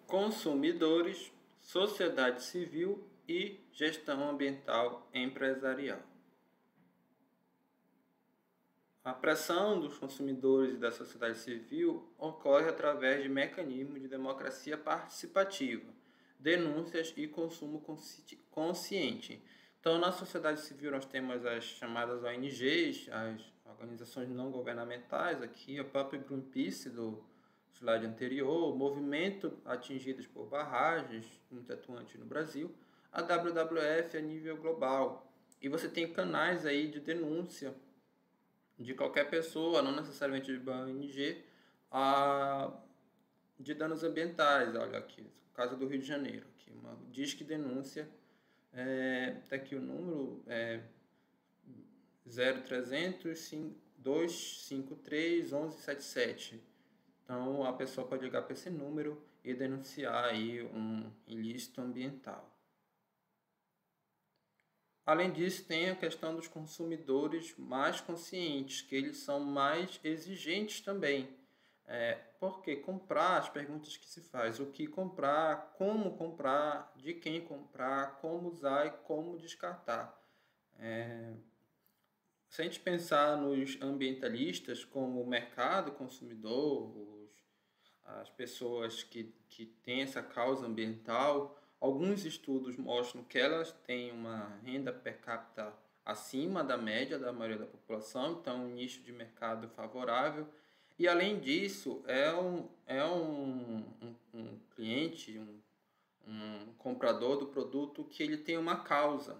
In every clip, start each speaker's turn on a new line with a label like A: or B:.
A: consumidores, sociedade civil e gestão ambiental empresarial. A pressão dos consumidores e da sociedade civil ocorre através de mecanismos de democracia participativa, denúncias e consumo consciente. Então, na sociedade civil, nós temos as chamadas ONGs, as organizações não governamentais, aqui o próprio Greenpeace do slide anterior, o movimento atingidos por barragens, muito atuante no Brasil, a WWF a nível global. E você tem canais aí de denúncia de qualquer pessoa, não necessariamente de uma ONG, de danos ambientais. Olha aqui, o caso do Rio de Janeiro, aqui, uma disque denúncia, tá aqui o número, 0300 253 1177. Então a pessoa pode ligar para esse número e denunciar aí um ilícito ambiental. Além disso, tem a questão dos consumidores mais conscientes, que eles são mais exigentes também. Porque comprar, as perguntas que se faz, o que comprar, como comprar, de quem comprar, como usar e como descartar. Se a gente pensar nos ambientalistas como o mercado consumidor, as pessoas que têm essa causa ambiental, alguns estudos mostram que elas têm uma renda per capita acima da média da maioria da população, então um nicho de mercado favorável. E além disso, um cliente, um comprador do produto que ele tem uma causa.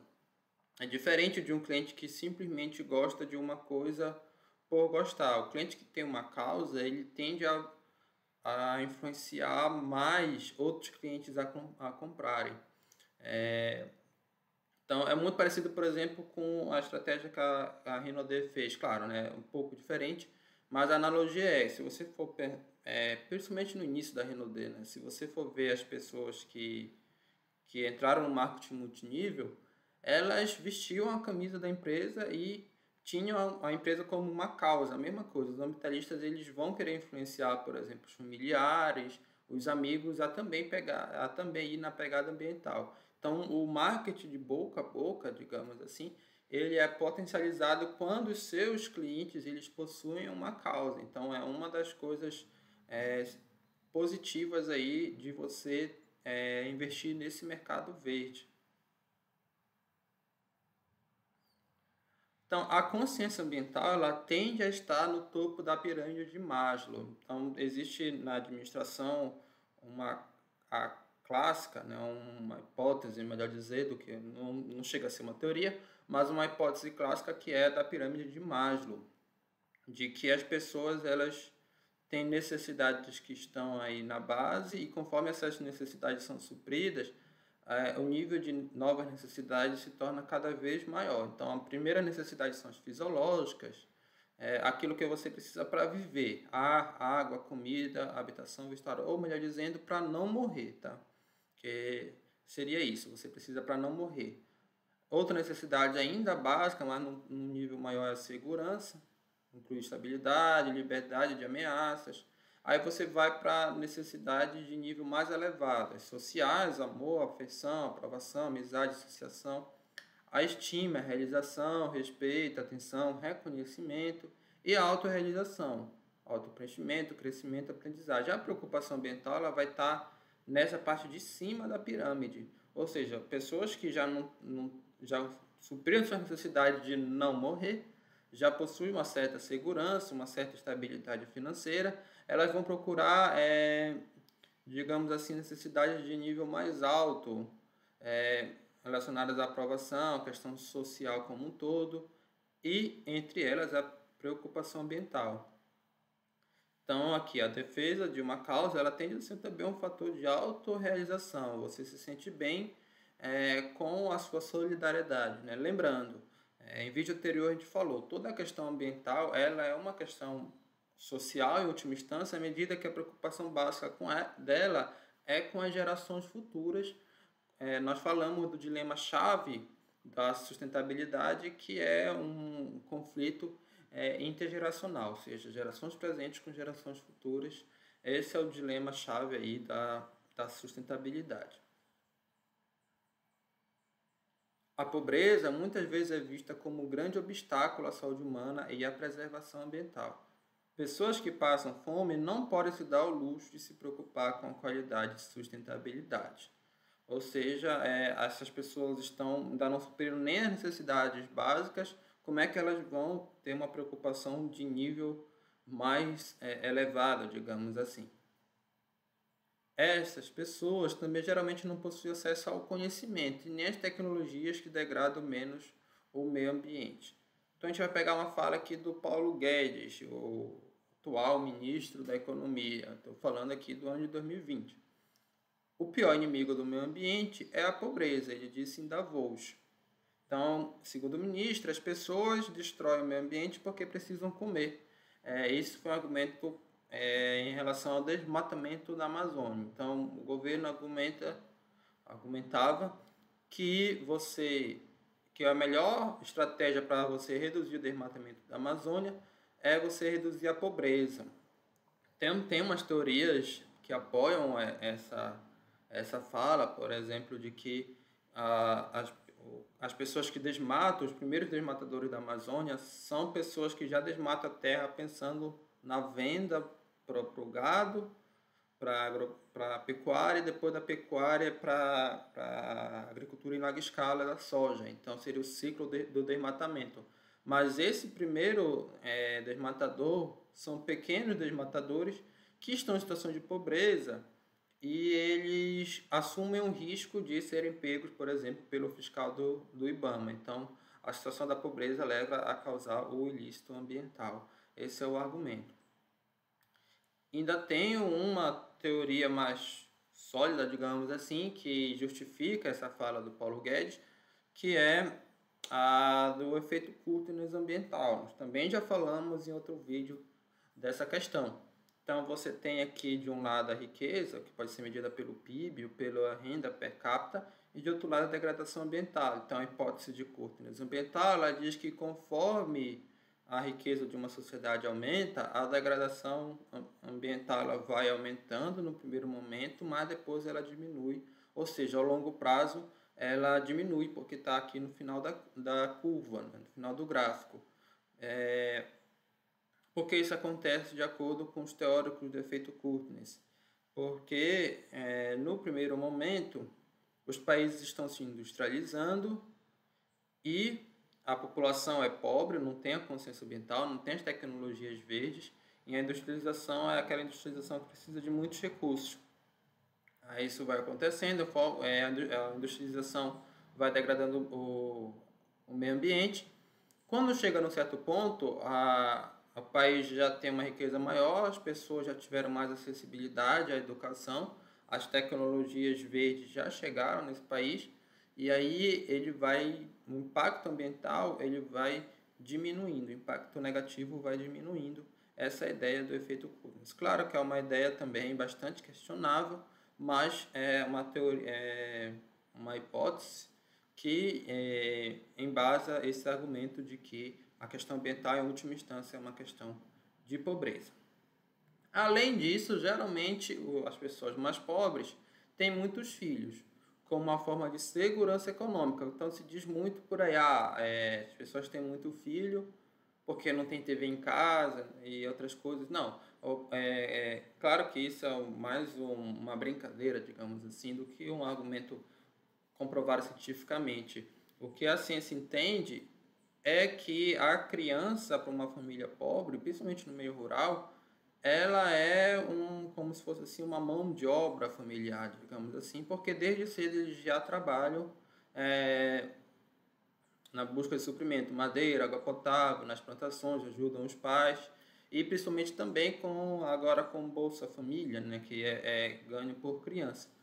A: É diferente de um cliente que simplesmente gosta de uma coisa por gostar. O cliente que tem uma causa, ele tende a influenciar mais outros clientes a comprarem. Então, é muito parecido, por exemplo, com a estratégia que a Renaudê fez. Claro, né, um pouco diferente, mas a analogia se você for, principalmente no início da Renaudê, né, se você for ver as pessoas que entraram no marketing multinível, elas vestiam a camisa da empresa e tinham a empresa como uma causa, a mesma coisa. Os ambientalistas, eles vão querer influenciar, por exemplo, os familiares, os amigos a também ir na pegada ambiental. Então, o marketing de boca a boca, digamos assim, ele é potencializado quando os seus clientes eles possuem uma causa. Então, é uma das coisas positivas aí de você investir nesse mercado verde. Então, a consciência ambiental ela tende a estar no topo da pirâmide de Maslow. Então, existe na administração a clássica, né, uma hipótese, melhor dizer, do que não chega a ser uma teoria, mas uma hipótese clássica que é da pirâmide de Maslow, de que as pessoas elas têm necessidades que estão aí na base e conforme essas necessidades são supridas, o nível de novas necessidades se torna cada vez maior. Então, a primeira necessidade são as fisiológicas, aquilo que você precisa para viver, ar, água, comida, habitação, vestuário, ou melhor dizendo, para não morrer, tá? Que seria isso, você precisa para não morrer. Outra necessidade ainda básica, mas num nível maior, é a segurança, inclui estabilidade, liberdade de ameaças. Aí você vai para necessidades de nível mais elevado, sociais, amor, afeição, aprovação, amizade, associação, a estima, a realização, respeito, atenção, reconhecimento e a autorrealização, autopreenchimento, crescimento, aprendizagem. A preocupação ambiental ela vai estar nessa parte de cima da pirâmide, ou seja, pessoas que já já supriram suas necessidades de não morrer, já possuem uma certa segurança, uma certa estabilidade financeira, elas vão procurar, digamos assim, necessidades de nível mais alto, relacionadas à aprovação, à questão social como um todo, e entre elas a preocupação ambiental. Então, aqui, a defesa de uma causa, ela tende a ser também um fator de autorrealização. Você se sente bem com a sua solidariedade, né? Lembrando, em vídeo anterior a gente falou, toda a questão ambiental, ela é uma questão social em última instância, à medida que a preocupação básica dela é com as gerações futuras. Nós falamos do dilema-chave da sustentabilidade, que é um conflito intergeracional, ou seja, gerações presentes com gerações futuras. Esse é o dilema-chave aí da da sustentabilidade. A pobreza muitas vezes é vista como um grande obstáculo à saúde humana e à preservação ambiental. Pessoas que passam fome não podem se dar ao luxo de se preocupar com a qualidade e sustentabilidade. Ou seja, essas pessoas ainda não superam nem as necessidades básicas, como é que elas vão ter uma preocupação de nível mais elevado, digamos assim. Essas pessoas também geralmente não possuem acesso ao conhecimento e nem às tecnologias que degradam menos o meio ambiente. Então a gente vai pegar uma fala aqui do Paulo Guedes, o atual ministro da Economia. Estou falando aqui do ano de 2020. O pior inimigo do meio ambiente é a pobreza, ele disse em Davos. Então, segundo o ministro, as pessoas destroem o meio ambiente porque precisam comer. Esse foi um argumento em relação ao desmatamento da Amazônia. Então, o governo argumentava que a melhor estratégia para você reduzir o desmatamento da Amazônia é você reduzir a pobreza. Tem umas teorias que apoiam essa fala, por exemplo, de que as pessoas que desmatam, os primeiros desmatadores da Amazônia, são pessoas que já desmatam a terra pensando na venda para o gado, para a pecuária, e depois da pecuária para a agricultura em larga escala da soja. Então, seria o ciclo do desmatamento. Mas esse primeiro desmatador são pequenos desmatadores que estão em situação de pobreza e eles assumem um risco de serem pegos, por exemplo, pelo fiscal do IBAMA. Então, a situação da pobreza leva a causar o ilícito ambiental. Esse é o argumento. Ainda tem uma teoria mais sólida, digamos assim, que justifica essa fala do Paulo Guedes, que é a do efeito Courtney ambiental. Nós também já falamos em outro vídeo dessa questão. Então, você tem aqui, de um lado, a riqueza, que pode ser medida pelo PIB ou pela renda per capita, e, de outro lado, a degradação ambiental. Então, a hipótese de Courtney ambiental, ela diz que conforme a riqueza de uma sociedade aumenta, a degradação ambiental ela vai aumentando no primeiro momento, mas depois ela diminui. Ou seja, ao longo prazo, ela diminui, porque está aqui no final da curva, né? No final do gráfico. Por que isso acontece de acordo com os teóricos do efeito Courtney? Porque no primeiro momento os países estão se industrializando e a população é pobre, não tem a consciência ambiental, não tem as tecnologias verdes, e a industrialização é aquela industrialização que precisa de muitos recursos. Aí isso vai acontecendo, a industrialização vai degradando o meio ambiente. Quando chega num certo ponto, o país já tem uma riqueza maior, as pessoas já tiveram mais acessibilidade à educação, as tecnologias verdes já chegaram nesse país, e aí o impacto ambiental ele vai diminuindo, o impacto negativo vai diminuindo. Essa é a ideia do efeito Courtney. Claro que é uma ideia também bastante questionável, mas é uma teoria, uma hipótese que embasa esse argumento de que a questão ambiental, em última instância, é uma questão de pobreza. Além disso, geralmente, as pessoas mais pobres têm muitos filhos, como uma forma de segurança econômica. Então, se diz muito por aí, as pessoas têm muito filho porque não tem TV em casa e outras coisas. Não, claro que isso é mais uma brincadeira, digamos assim, do que um argumento comprovado cientificamente. O que a ciência entende é que a criança, para uma família pobre, principalmente no meio rural, ela é como se fosse assim, uma mão de obra familiar, digamos assim, porque desde cedo eles já trabalham na busca de suprimento, madeira, água potável, nas plantações, ajudam os pais, e principalmente também agora com Bolsa Família, né, que é ganho por criança.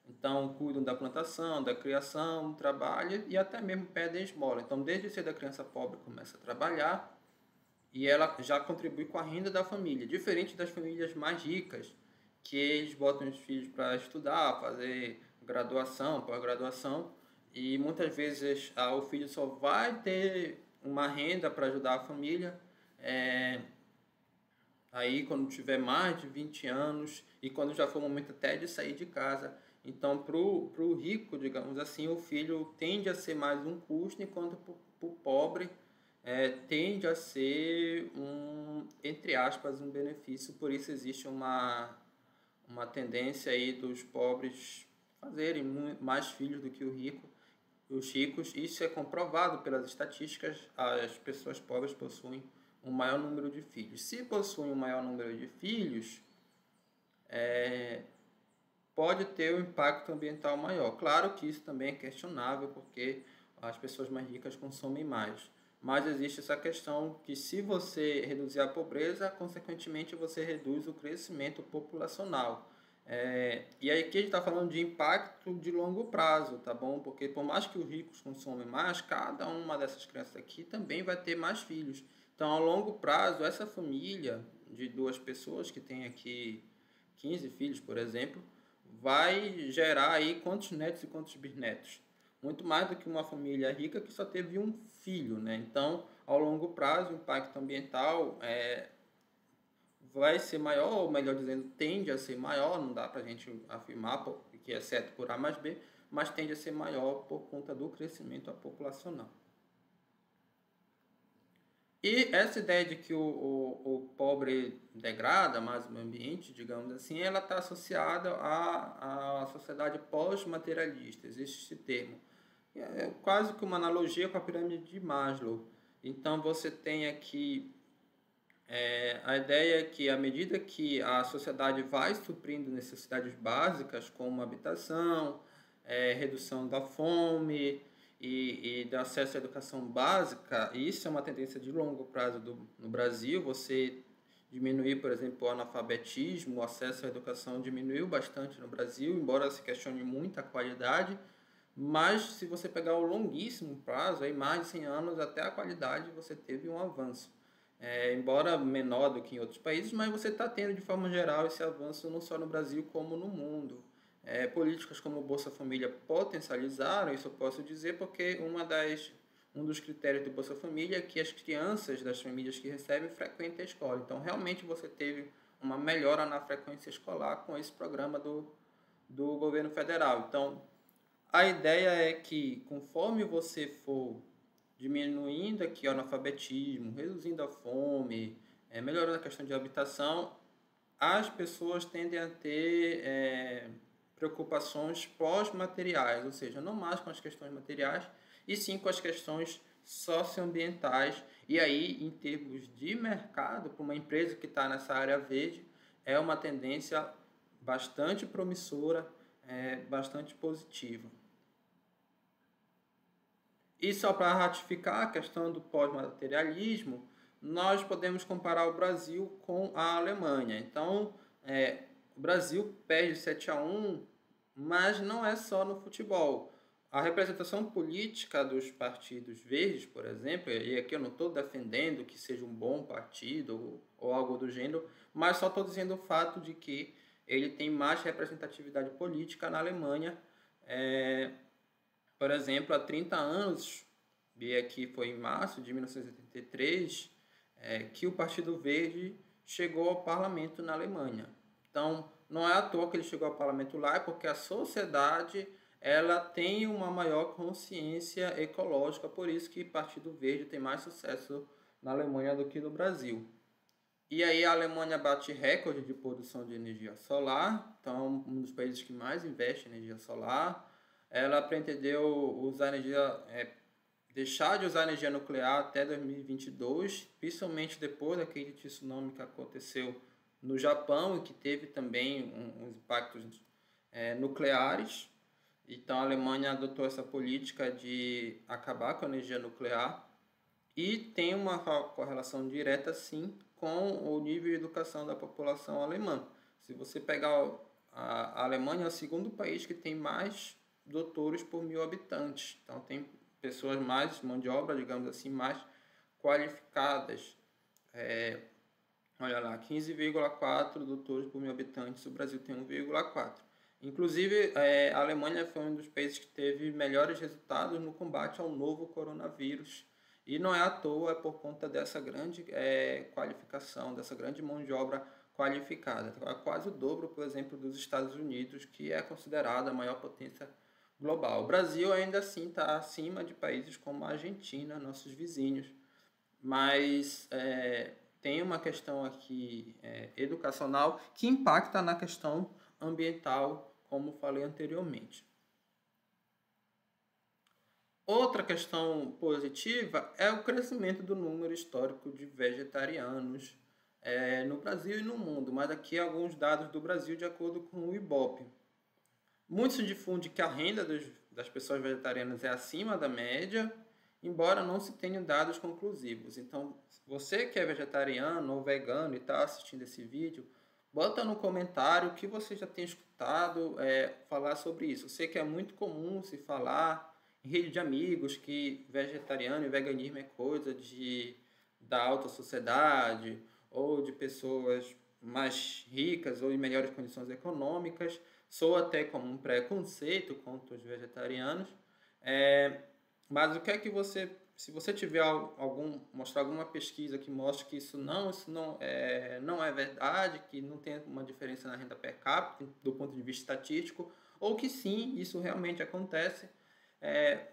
A: Então, cuidam da plantação, da criação, do trabalho e até mesmo pedem esmola. Então, desde cedo a criança pobre começa a trabalhar e ela já contribui com a renda da família. Diferente das famílias mais ricas, que eles botam os filhos para estudar, fazer graduação, pós-graduação, e muitas vezes o filho só vai ter uma renda para ajudar a família aí quando tiver mais de 20 anos e quando já for o momento até de sair de casa. Então, para o rico, digamos assim, o filho tende a ser mais um custo, enquanto para o pobre tende a ser entre aspas, um benefício. Por isso existe uma tendência aí dos pobres fazerem mais filhos do que os ricos. Isso é comprovado pelas estatísticas. As pessoas pobres possuem um maior número de filhos. Se possuem um maior número de filhos, pode ter um impacto ambiental maior. Claro que isso também é questionável, porque as pessoas mais ricas consomem mais. Mas existe essa questão que, se você reduzir a pobreza, consequentemente você reduz o crescimento populacional. E aí aqui a gente está falando de impacto de longo prazo, tá bom? Porque por mais que os ricos consomem mais, cada uma dessas crianças aqui também vai ter mais filhos. Então, a longo prazo, essa família de 2 pessoas que tem aqui 15 filhos, por exemplo, vai gerar aí quantos netos e quantos bisnetos? Muito mais do que uma família rica que só teve um filho, né? Então, ao longo prazo, o impacto ambiental vai ser maior, ou melhor dizendo, tende a ser maior, não dá para a gente afirmar que é certo por A mais B, mas tende a ser maior por conta do crescimento populacional. E essa ideia de que o pobre degrada mais o meio ambiente, digamos assim, ela está associada à sociedade pós-materialista. Existe esse termo. É quase que uma analogia com a pirâmide de Maslow. Então, você tem aqui a ideia é que, à medida que a sociedade vai suprindo necessidades básicas, como habitação, redução da fome e do acesso à educação básica, e isso é uma tendência de longo prazo no Brasil. Você diminuir, por exemplo, o analfabetismo, o acesso à educação diminuiu bastante no Brasil, embora se questione muito a qualidade, mas se você pegar o longuíssimo prazo, aí mais de 100 anos, até a qualidade você teve um avanço. Embora menor do que em outros países, mas você está tendo de forma geral esse avanço não só no Brasil como no mundo. Políticas como o Bolsa Família potencializaram, isso eu posso dizer, porque um dos critérios do Bolsa Família é que as crianças das famílias que recebem frequentem a escola. Então, realmente você teve uma melhora na frequência escolar com esse programa do governo federal. Então, a ideia é que, conforme você for diminuindo aqui o analfabetismo, reduzindo a fome, melhorando a questão de habitação, as pessoas tendem a ter preocupações pós-materiais, ou seja, não mais com as questões materiais, e sim com as questões socioambientais. E aí, em termos de mercado, para uma empresa que está nessa área verde, é uma tendência bastante promissora, bastante positiva. E só para ratificar a questão do pós-materialismo, nós podemos comparar o Brasil com a Alemanha. Então, o Brasil perde 7-1, mas não é só no futebol. A representação política dos partidos verdes, por exemplo, e aqui eu não estou defendendo que seja um bom partido ou algo do gênero, mas só estou dizendo o fato de que ele tem mais representatividade política na Alemanha. Por exemplo, há 30 anos, e aqui foi em março de 1983, que o Partido Verde chegou ao parlamento na Alemanha. Então, não é à toa que ele chegou ao parlamento lá, é porque a sociedade ela tem uma maior consciência ecológica, por isso que o Partido Verde tem mais sucesso na Alemanha do que no Brasil. E aí a Alemanha bate recorde de produção de energia solar, então um dos países que mais investe em energia solar. Ela pretendeu deixar de usar energia nuclear até 2022, principalmente depois daquele tsunami que aconteceu no Japão e que teve também uns impactos nucleares. Então a Alemanha adotou essa política de acabar com a energia nuclear e tem uma correlação direta, sim, com o nível de educação da população alemã. Se você pegar a Alemanha, é o segundo país que tem mais doutores por 1.000 habitantes. Então tem pessoas mais, mão de obra, digamos assim, mais qualificadas. Olha lá, 15,4 doutores por 1.000 habitantes, o Brasil tem 1,4. Inclusive, a Alemanha foi um dos países que teve melhores resultados no combate ao novo coronavírus. E não é à toa, é por conta dessa grande qualificação, dessa grande mão de obra qualificada. É quase o dobro, por exemplo, dos Estados Unidos, que é considerada a maior potência global. O Brasil ainda assim está acima de países como a Argentina, nossos vizinhos, mas tem uma questão aqui educacional que impacta na questão ambiental, como falei anteriormente. Outra questão positiva é o crescimento do número histórico de vegetarianos no Brasil e no mundo, mas aqui alguns dados do Brasil de acordo com o IBOP. Muito se difunde que a renda das pessoas vegetarianas é acima da média, embora não se tenham dados conclusivos. Então, você que é vegetariano ou vegano e está assistindo esse vídeo, bota no comentário o que você já tem escutado falar sobre isso. Eu sei que é muito comum se falar em rede de amigos que vegetariano e veganismo é coisa da alta sociedade ou de pessoas mais ricas ou em melhores condições econômicas. Soa até como um preconceito contra os vegetarianos. Mas o que é que você, se você tiver mostrar alguma pesquisa que mostre que isso não é verdade, que não tem uma diferença na renda per capita do ponto de vista estatístico, ou que sim, isso realmente acontece,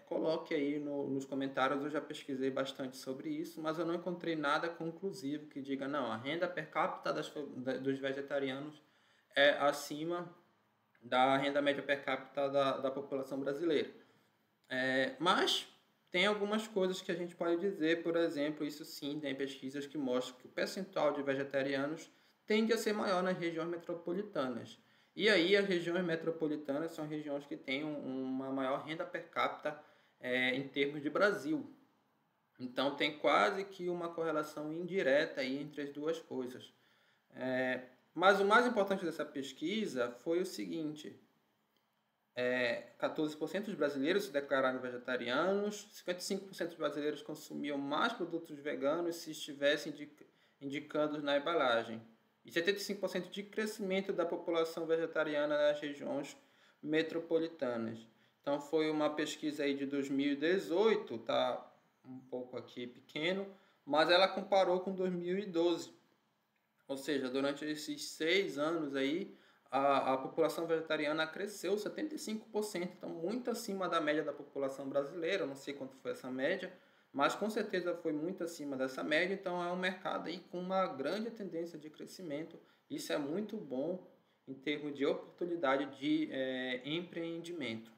A: coloque aí nos comentários. Eu já pesquisei bastante sobre isso, mas eu não encontrei nada conclusivo que diga, não, a renda per capita dos vegetarianos é acima da renda média per capita da população brasileira. Mas tem algumas coisas que a gente pode dizer, por exemplo, isso sim, tem pesquisas que mostram que o percentual de vegetarianos tende a ser maior nas regiões metropolitanas. E aí as regiões metropolitanas são regiões que têm uma maior renda per capita em termos de Brasil. Então tem quase que uma correlação indireta aí entre as duas coisas. Mas o mais importante dessa pesquisa foi o seguinte: 14% dos brasileiros se declararam vegetarianos, 55% dos brasileiros consumiam mais produtos veganos se estivessem indicados na embalagem, e 75% de crescimento da população vegetariana nas regiões metropolitanas. Então foi uma pesquisa aí de 2018, tá um pouco aqui pequeno, mas ela comparou com 2012. Ou seja, durante esses 6 anos aí, a população vegetariana cresceu 75%, então muito acima da média da população brasileira. Eu não sei quanto foi essa média, mas com certeza foi muito acima dessa média. Então é um mercado aí com uma grande tendência de crescimento. Isso é muito bom em termos de oportunidade de empreendimento.